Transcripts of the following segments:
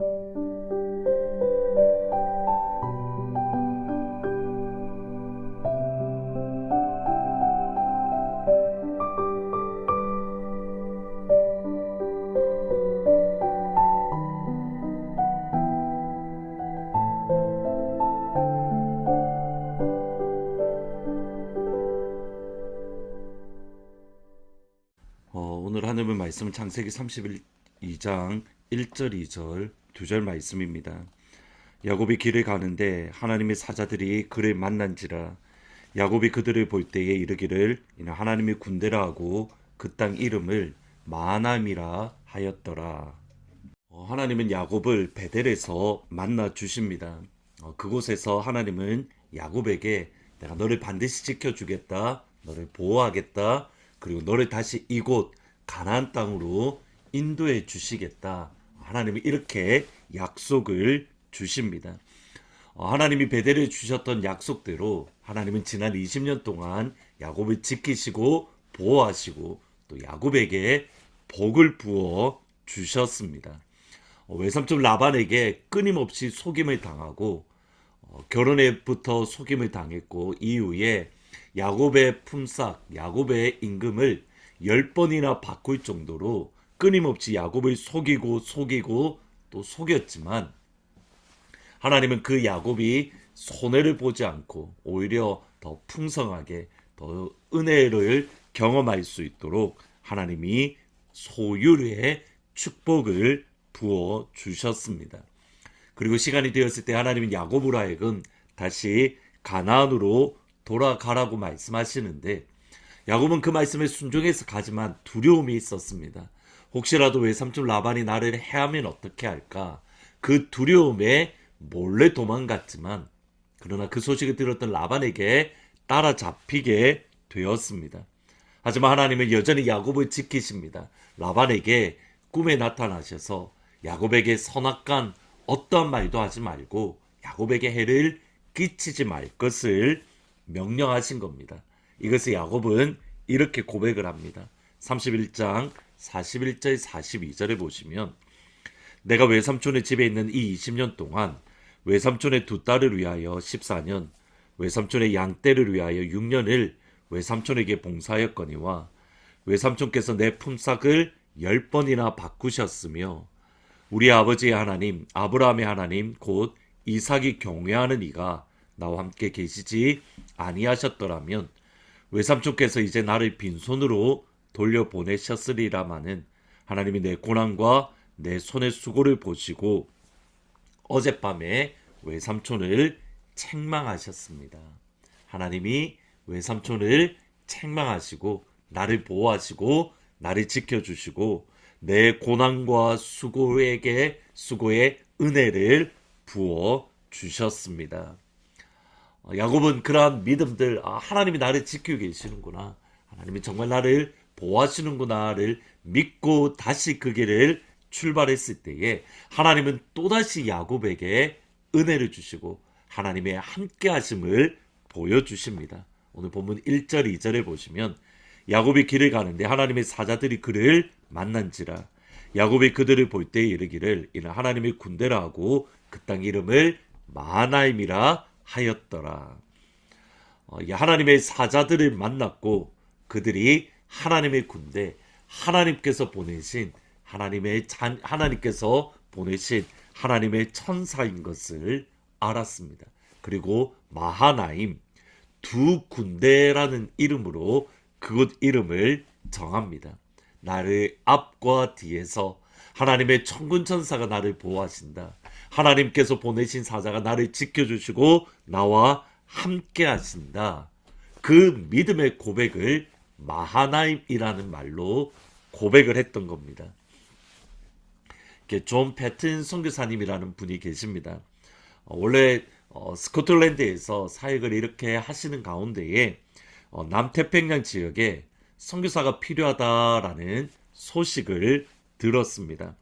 오늘 하나님의 말씀은 창세기 32장 1절 2절 2절 말씀입니다. 야곱이 길을 가는데 하나님의 사자들이 그를 만난지라. 야곱이 그들을 볼 때에 이르기를 이는 하나님의 군대라 하고 그 땅 이름을 마하나임이라 하였더라. 하나님은 야곱을 베델에서 만나 주십니다. 그곳에서 하나님은 야곱에게 내가 너를 반드시 지켜주겠다, 너를 보호하겠다, 그리고 너를 다시 이곳 가나안 땅으로 인도해 주시겠다. 하나님이 이렇게 약속을 주십니다. 하나님이 베델에 주셨던 약속대로 하나님은 지난 20년 동안 야곱을 지키시고 보호하시고 또 야곱에게 복을 부어 주셨습니다. 외삼촌 라반에게 끊임없이 속임을 당하고 결혼에부터 속임을 당했고 이후에 야곱의 품삯, 야곱의 임금을 10번이나 바꿀 정도로 끊임없이 야곱을 속이고 또 속였지만 하나님은 그 야곱이 손해를 보지 않고 오히려 더 풍성하게 더 은혜를 경험할 수 있도록 하나님이 소유의 축복을 부어 주셨습니다. 그리고 시간이 되었을 때 하나님은 야곱으로 하여금 다시 가나안으로 돌아가라고 말씀하시는데 야곱은 그 말씀에 순종해서 가지만 두려움이 있었습니다. 혹시라도 외삼촌 라반이 나를 해하면 어떻게 할까? 그 두려움에 몰래 도망갔지만 그러나 그 소식을 들었던 라반에게 따라잡히게 되었습니다. 하지만 하나님은 여전히 야곱을 지키십니다. 라반에게 꿈에 나타나셔서 야곱에게 선악간 어떠한 말도 하지 말고 야곱에게 해를 끼치지 말 것을 명령하신 겁니다. 이것을 야곱은 이렇게 고백을 합니다. 31장 41절 42절에 보시면 내가 외삼촌의 집에 있는 이 20년 동안 외삼촌의 두 딸을 위하여 14년, 외삼촌의 양떼를 위하여 6년을 외삼촌에게 봉사하였거니와 외삼촌께서 내 품삯을 10번이나 바꾸셨으며 우리 아버지의 하나님 아브라함의 하나님 곧 이삭이 경외하는 이가 나와 함께 계시지 아니하셨더라면 외삼촌께서 이제 나를 빈손으로 돌려보내셨으리라마는 하나님이 내 고난과 내 손의 수고를 보시고 어젯밤에 외삼촌을 책망하셨습니다. 하나님이 외삼촌을 책망하시고 나를 보호하시고 나를 지켜주시고 내 고난과 수고의 은혜를 부어 주셨습니다. 야곱은 그러한 믿음들, 하나님이 나를 지키고 계시는구나, 하나님이 정말 나를 보호하시는구나를 믿고 다시 그 길을 출발했을 때에 하나님은 또다시 야곱에게 은혜를 주시고 하나님의 함께 하심을 보여주십니다. 오늘 본문 1절 2절에 보시면 야곱이 길을 가는데 하나님의 사자들이 그를 만난지라. 야곱이 그들을 볼 때에 이르기를 이는 하나님의 군대라 하고 그 땅 이름을 마하나임이라 하였더라. 하나님의 사자들을 만났고 그들이 하나님의 군대, 하나님께서 보내신 하나님의 천사인 것을 알았습니다. 그리고 마하나임, 두 군대라는 이름으로 그곳 이름을 정합니다. 나를 앞과 뒤에서 하나님의 천군 천사가 나를 보호하신다. 하나님께서 보내신 사자가 나를 지켜주시고 나와 함께 하신다. 그 믿음의 고백을 마하나임이라는 말로 고백을 했던 겁니다. 존 패튼 선교사님이라는 분이 계십니다. 원래 스코틀랜드에서 사역을 이렇게 하시는 가운데에 남태평양 지역에 선교사가 필요하다라는 소식을 들었습니다.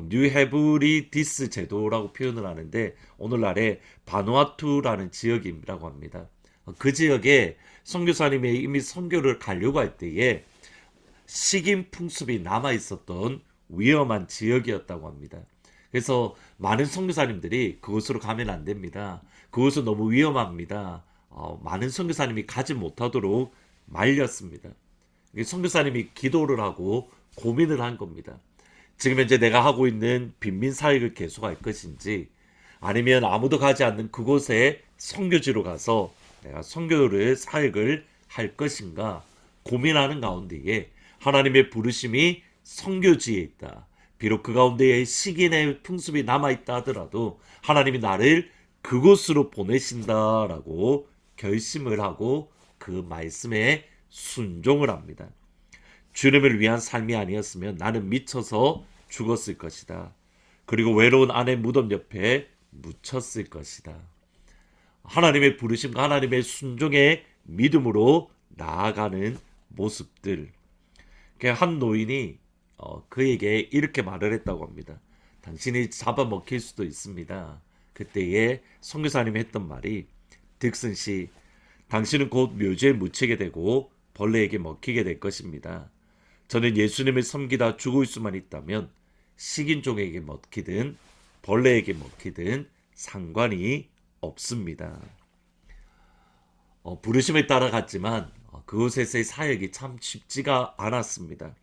뉴헤브리디스 제도라고 표현을 하는데 오늘날의 바누아투라는 지역이라고 합니다. 그 지역에 선교사님이 이미 선교를 가려고 할 때에 식인 풍습이 남아있었던 위험한 지역이었다고 합니다. 그래서 많은 선교사님들이 그곳으로 가면 안 됩니다. 그곳은 너무 위험합니다. 많은 선교사님이 가지 못하도록 말렸습니다. 선교사님이 기도를 하고 고민을 한 겁니다. 지금 현재 내가 하고 있는 빈민 사역을 계속할 것인지, 아니면 아무도 가지 않는 그곳에 선교지로 가서 내가 선교를 사역을 할 것인가 고민하는 가운데에 하나님의 부르심이 선교지에 있다. 비록 그 가운데에 시기의 풍습이 남아있다 하더라도 하나님이 나를 그곳으로 보내신다라고 결심을 하고 그 말씀에 순종을 합니다. 주님을 위한 삶이 아니었으면 나는 미쳐서 죽었을 것이다. 그리고 외로운 아내 무덤 옆에 묻혔을 것이다. 하나님의 부르심과 하나님의 순종의 믿음으로 나아가는 모습들. 한 노인이 그에게 이렇게 말을 했다고 합니다. 당신이 잡아먹힐 수도 있습니다. 그때에 선교사님이 했던 말이, 딕슨 씨, 당신은 곧 묘지에 묻히게 되고 벌레에게 먹히게 될 것입니다. 저는 예수님을 섬기다 죽을 수만 있다면 식인종에게 먹히든 벌레에게 먹히든 상관이 없습니다. 부르심에 따라갔지만 그곳에서의 사역이 참 쉽지가 않았습니다.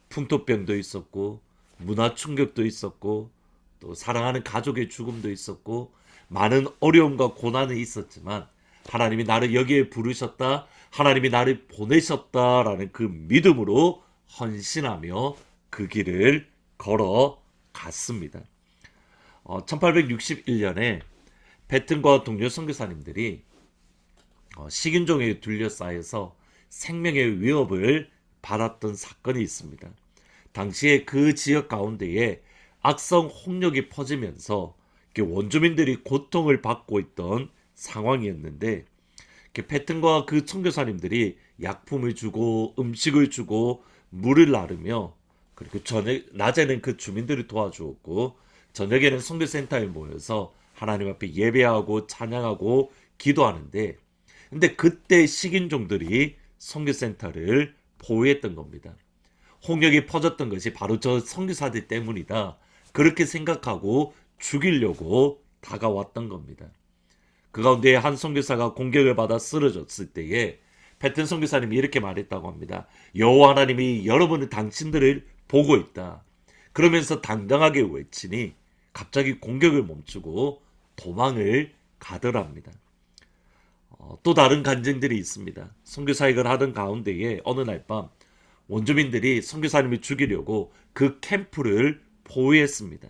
풍토병도 있었고 문화 충격도 있었고 또 사랑하는 가족의 죽음도 있었고 많은 어려움과 고난이 있었지만 하나님이 나를 여기에 부르셨다, 하나님이 나를 보내셨다라는 그 믿음으로 헌신하며 그 길을 걸어갔습니다. 1861년에 패튼과 동료 선교사님들이 식인종에 둘러싸여서 생명의 위협을 받았던 사건이 있습니다. 당시에 그 지역 가운데에 악성 홍역이 퍼지면서 원주민들이 고통을 받고 있던 상황이었는데, 패튼과 그 선교사님들이 약품을 주고 음식을 주고 물을 나르며, 그리고 낮에는 그 주민들을 도와주었고 저녁에는 선교센터에 모여서 하나님 앞에 예배하고 찬양하고 기도하는데, 근데 그때 식인종들이 선교센터를 포위했던 겁니다. 홍역이 퍼졌던 것이 바로 저 선교사들 때문이다, 그렇게 생각하고 죽이려고 다가왔던 겁니다. 그 가운데 한 선교사가 공격을 받아 쓰러졌을 때에 패튼 선교사님이 이렇게 말했다고 합니다. 여호와 하나님이 여러분은 당신들을 보고 있다. 그러면서 당당하게 외치니 갑자기 공격을 멈추고 도망을 가더랍니다. 또 다른 간증들이 있습니다. 선교사역을 하던 가운데에 어느 날 밤 원주민들이 선교사님을 죽이려고 그 캠프를 포위했습니다.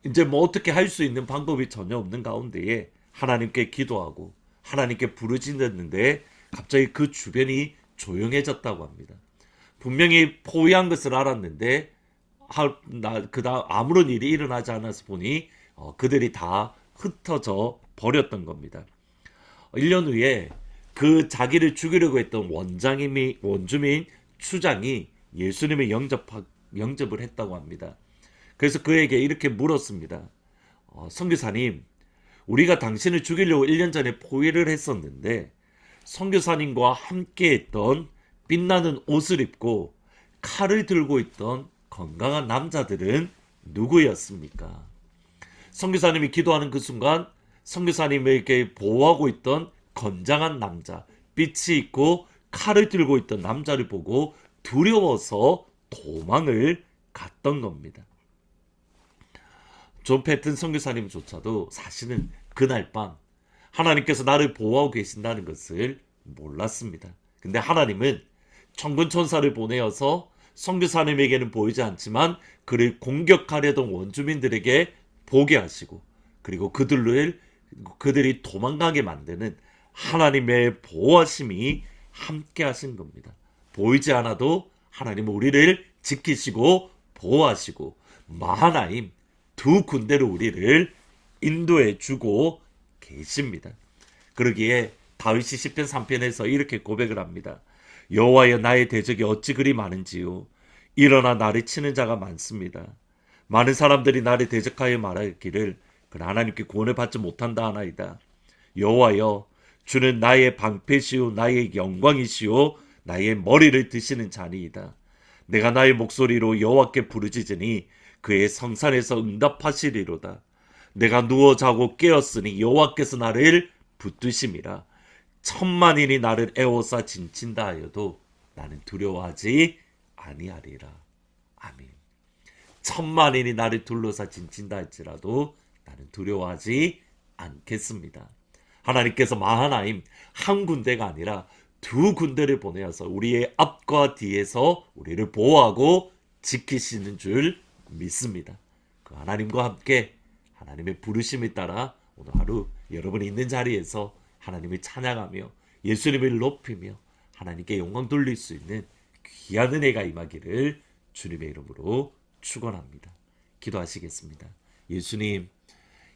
이제 어떻게 할 수 있는 방법이 전혀 없는 가운데에 하나님께 기도하고 하나님께 부르짖었는데 갑자기 그 주변이 조용해졌다고 합니다. 분명히 포위한 것을 알았는데 그다음 아무런 일이 일어나지 않아서 보니 그들이 다 흩어져 버렸던 겁니다. 1년 후에 그 자기를 죽이려고 했던 원주민 추장이 예수님을 영접을 했다고 합니다. 그래서 그에게 이렇게 물었습니다. 선교사님, 우리가 당신을 죽이려고 1년 전에 포위를 했었는데 선교사님과 함께 했던 빛나는 옷을 입고 칼을 들고 있던 건강한 남자들은 누구였습니까? 선교사님이 기도하는 그 순간 선교사님에게 보호하고 있던 건장한 남자, 빛이 있고 칼을 들고 있던 남자를 보고 두려워서 도망을 갔던 겁니다. 존 패튼 선교사님조차도 사실은 그날 밤 하나님께서 나를 보호하고 계신다는 것을 몰랐습니다. 근데 하나님은 천군 천사를 보내어서 선교사님에게는 보이지 않지만 그를 공격하려던 원주민들에게 보게 하시고, 그리고 그들이 도망가게 만드는 하나님의 보호하심이 함께 하신 겁니다. 보이지 않아도 하나님은 우리를 지키시고 보호하시고 마하나임 두 군데로 우리를 인도해 주고 계십니다. 그러기에 다윗이 시편 3편에서 이렇게 고백을 합니다. 여호와여, 나의 대적이 어찌 그리 많은지요. 일어나 나를 치는 자가 많습니다. 많은 사람들이 나를 대적하여 말하기를 그러나 하나님께 구원을 받지 못한다 하나이다. 여호와여, 주는 나의 방패시오 나의 영광이시오 나의 머리를 드시는 자니이다. 내가 나의 목소리로 여호와께 부르짖으니 그의 성산에서 응답하시리로다. 내가 누워 자고 깨었으니 여호와께서 나를 붙드심이라. 천만인이 나를 애워싸 진친다 하여도 나는 두려워하지 아니하리라. 아멘. 천만인이 나를 둘러싸 진친다 할지라도 나는 두려워하지 않겠습니다. 하나님께서 마하나임 한 군대가 아니라 두 군대를 보내어서 우리의 앞과 뒤에서 우리를 보호하고 지키시는 줄 믿습니다. 그 하나님과 함께 하나님의 부르심에 따라 오늘 하루 여러분이 있는 자리에서 하나님을 찬양하며 예수님을 높이며 하나님께 영광 돌릴 수 있는 귀한 은혜가 임하기를 주님의 이름으로 축원합니다. 기도하시겠습니다. 예수님,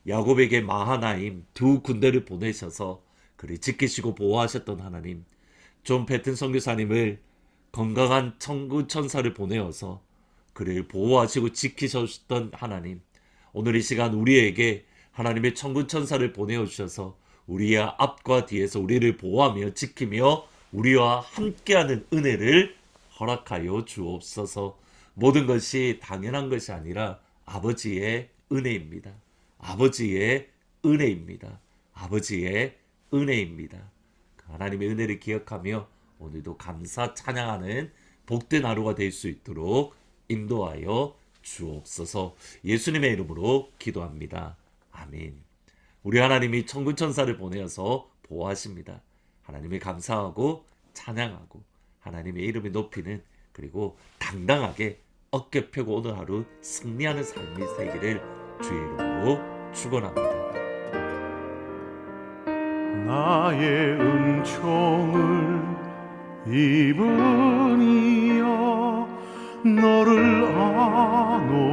야곱에게 마하나임 두 군대를 보내셔서 그를 지키시고 보호하셨던 하나님, 존 패튼 선교사님을 건강한 천군 천사를 보내어서 그를 보호하시고 지키셨던 하나님, 오늘 이 시간 우리에게 하나님의 천군 천사를 보내어 주셔서 우리의 앞과 뒤에서 우리를 보호하며 지키며 우리와 함께하는 은혜를 허락하여 주옵소서. 모든 것이 당연한 것이 아니라 아버지의 은혜입니다. 아버지의 은혜입니다. 아버지의 은혜입니다. 하나님의 은혜를 기억하며 오늘도 감사 찬양하는 복된 하루가 될 수 있도록 인도하여 주옵소서. 예수님의 이름으로 기도합니다. 아멘. 우리 하나님이 천군천사를 보내어서 보호하십니다. 하나님을 감사하고 찬양하고 하나님의 이름을 높이는, 그리고 당당하게 어깨 펴고 오늘 하루 승리하는 삶이 되기를 주의 이름으로 축원합니다. 나의 은총을 입으니여 너를 아노라.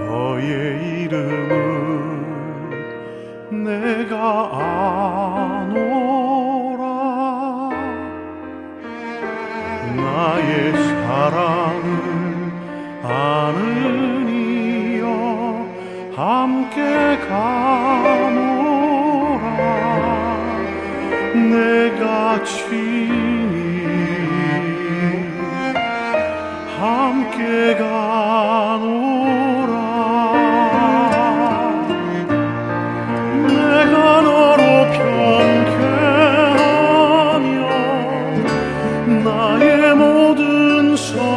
너의 이름을 내가 아노라. 나의 사랑을 아느니여 함께 가노라. 내가 친히 함께 가노라. 내가 너로 평쾌하며 나의 모든 선함으로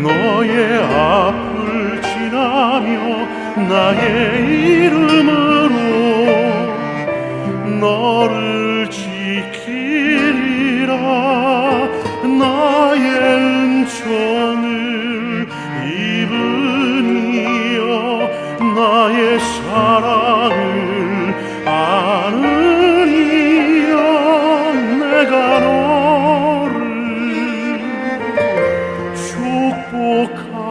너의 앞을 지나며 나의 이름으로 너를 지키리라. 나의 은총을 입으니여 나의 사랑을 아느니여 내가 너를 축복하노라.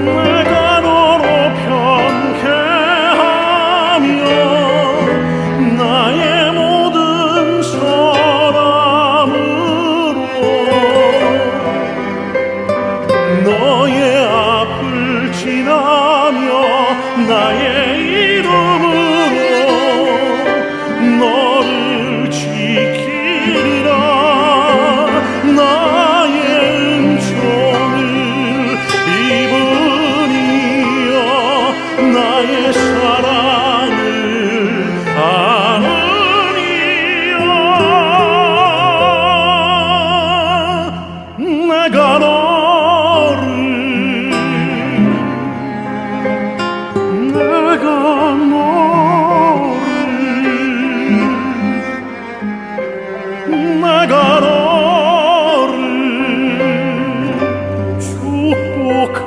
내가 너로 편케하며 나의 모든 사람으로 너의 앞을 지나며 나의 이름으로 너를 지키리라. 나의 은총을 입으니여 나의 사랑을 안으리여. 내가 너를 내가 너를 축복하노라.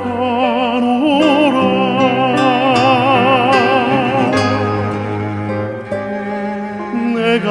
내가